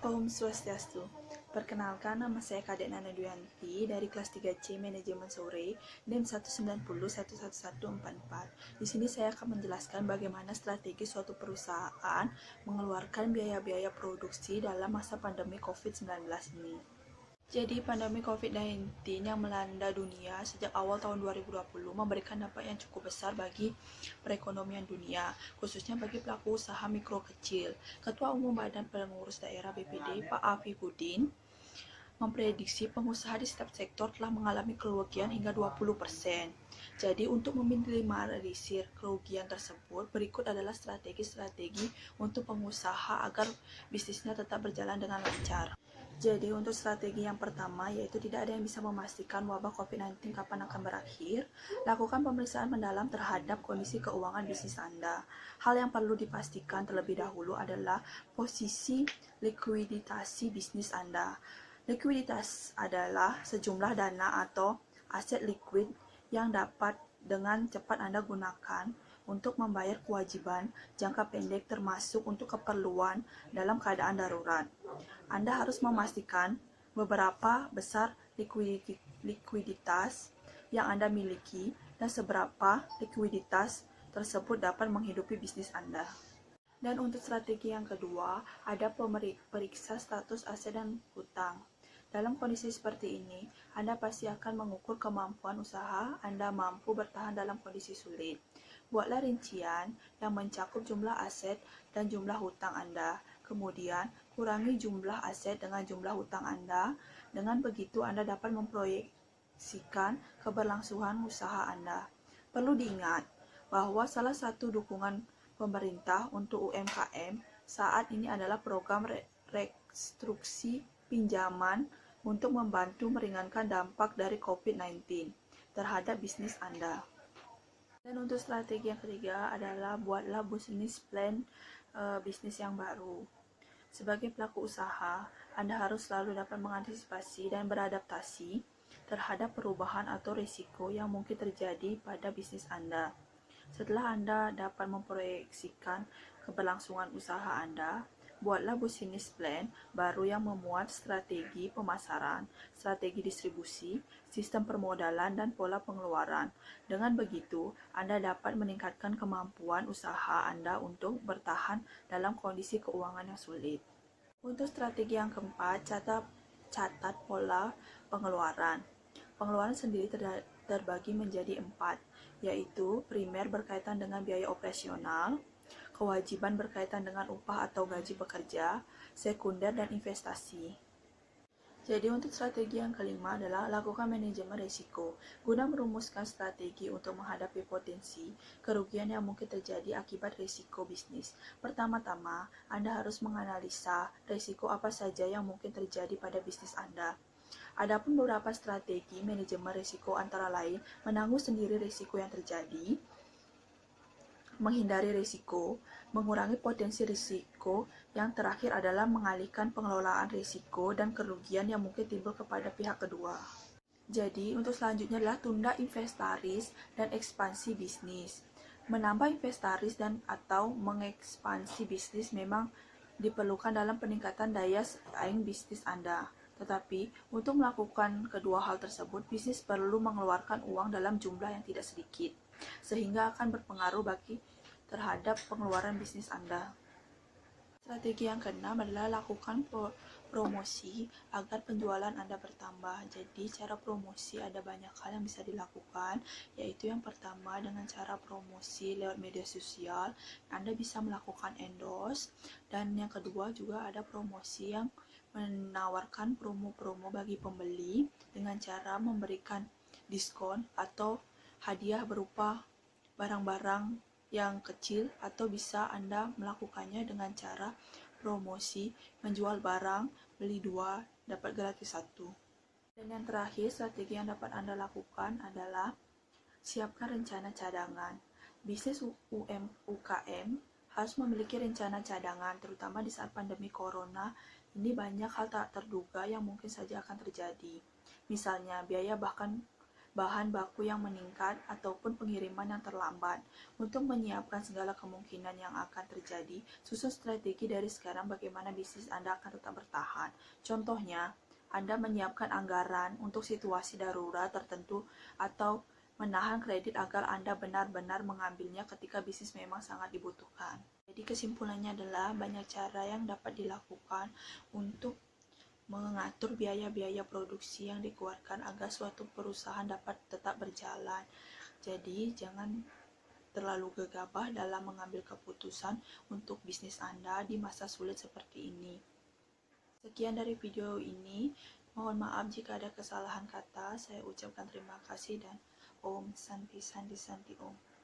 Om Swastiastu. Perkenalkan, nama saya Kadek Nana Duyanti dari kelas 3C Manajemen Sore NIM 190111144. Di sini saya akan menjelaskan bagaimana strategi suatu perusahaan mengeluarkan biaya-biaya produksi dalam masa pandemi COVID-19 ini. Jadi, pandemi COVID-19 yang melanda dunia sejak awal tahun 2020 memberikan dampak yang cukup besar bagi perekonomian dunia, khususnya bagi pelaku usaha mikro kecil. Ketua Umum Badan Pengurus Daerah BPD, Pak Afifuddin, memprediksi pengusaha di setiap sektor telah mengalami kerugian hingga 20%. Jadi, untuk meminimalisir kerugian tersebut, berikut adalah strategi-strategi untuk pengusaha agar bisnisnya tetap berjalan dengan lancar. Jadi, untuk strategi yang pertama, yaitu tidak ada yang bisa memastikan wabah COVID-19 kapan akan berakhir. Lakukan pemeriksaan mendalam terhadap kondisi keuangan bisnis Anda. Hal yang perlu dipastikan terlebih dahulu adalah posisi likuiditas bisnis Anda. Likuiditas adalah sejumlah dana atau aset likuid yang dapat dengan cepat Anda gunakan untuk membayar kewajiban jangka pendek termasuk untuk keperluan dalam keadaan darurat. Anda harus memastikan beberapa besar likuiditas yang Anda miliki dan seberapa likuiditas tersebut dapat menghidupi bisnis Anda. Dan untuk strategi yang kedua, ada periksa status aset dan hutang. Dalam kondisi seperti ini, Anda pasti akan mengukur kemampuan usaha Anda mampu bertahan dalam kondisi sulit. Buatlah rincian yang mencakup jumlah aset dan jumlah hutang Anda. Kemudian, kurangi jumlah aset dengan jumlah hutang Anda. Dengan begitu, Anda dapat memproyeksikan keberlangsungan usaha Anda. Perlu diingat bahwa salah satu dukungan pemerintah untuk UMKM saat ini adalah program restruksi pinjaman untuk membantu meringankan dampak dari COVID-19 terhadap bisnis Anda. Dan untuk strategi yang ketiga adalah buatlah bisnis plan bisnis yang baru. Sebagai pelaku usaha, Anda harus selalu dapat mengantisipasi dan beradaptasi terhadap perubahan atau risiko yang mungkin terjadi pada bisnis Anda. Setelah Anda dapat memproyeksikan keberlangsungan usaha Anda, buatlah bisnis plan baru yang memuat strategi pemasaran, strategi distribusi, sistem permodalan, dan pola pengeluaran. Dengan begitu, Anda dapat meningkatkan kemampuan usaha Anda untuk bertahan dalam kondisi keuangan yang sulit. Untuk strategi yang keempat, catat pola pengeluaran. Pengeluaran sendiri terbagi menjadi 4, yaitu primer berkaitan dengan biaya operasional, kewajiban berkaitan dengan upah atau gaji pekerja, sekunder, dan investasi. Jadi untuk strategi yang kelima adalah lakukan manajemen risiko, guna merumuskan strategi untuk menghadapi potensi kerugian yang mungkin terjadi akibat risiko bisnis. Pertama-tama, Anda harus menganalisa risiko apa saja yang mungkin terjadi pada bisnis Anda. Adapun beberapa strategi manajemen risiko antara lain menanggung sendiri risiko yang terjadi, menghindari risiko, mengurangi potensi risiko, yang terakhir adalah mengalihkan pengelolaan risiko dan kerugian yang mungkin timbul kepada pihak kedua. Jadi, untuk selanjutnya adalah tunda inventaris dan ekspansi bisnis. Menambah inventaris dan atau mengekspansi bisnis memang diperlukan dalam peningkatan daya saing bisnis Anda. Tetapi, untuk melakukan kedua hal tersebut, bisnis perlu mengeluarkan uang dalam jumlah yang tidak sedikit, sehingga akan berpengaruh bagi terhadap pengeluaran bisnis Anda. Strategi yang keenam adalah lakukan promosi agar penjualan Anda bertambah. Jadi, cara promosi ada banyak hal yang bisa dilakukan, yaitu yang pertama dengan cara promosi lewat media sosial, Anda bisa melakukan endorse, dan yang kedua juga ada promosi yang menawarkan promo-promo bagi pembeli dengan cara memberikan diskon atau hadiah berupa barang-barang yang kecil, atau bisa Anda melakukannya dengan cara promosi menjual barang, beli 2 dapat gratis 1. Dan yang terakhir, strategi yang dapat Anda lakukan adalah siapkan rencana cadangan. Bisnis UMKM harus memiliki rencana cadangan, terutama di saat pandemi corona. Ini banyak hal tak terduga yang mungkin saja akan terjadi. Misalnya, biaya bahkan bahan baku yang meningkat, ataupun pengiriman yang terlambat. Untuk menyiapkan segala kemungkinan yang akan terjadi, susun strategi dari sekarang bagaimana bisnis Anda akan tetap bertahan. Contohnya, Anda menyiapkan anggaran untuk situasi darurat tertentu atau menahan kredit agar Anda benar-benar mengambilnya ketika bisnis memang sangat dibutuhkan. Jadi kesimpulannya adalah banyak cara yang dapat dilakukan untuk mengatur biaya-biaya produksi yang dikeluarkan agar suatu perusahaan dapat tetap berjalan. Jadi, jangan terlalu gegabah dalam mengambil keputusan untuk bisnis Anda di masa sulit seperti ini. Sekian dari video ini. Mohon maaf jika ada kesalahan kata. Saya ucapkan terima kasih dan Om Santi Santi Santi Om.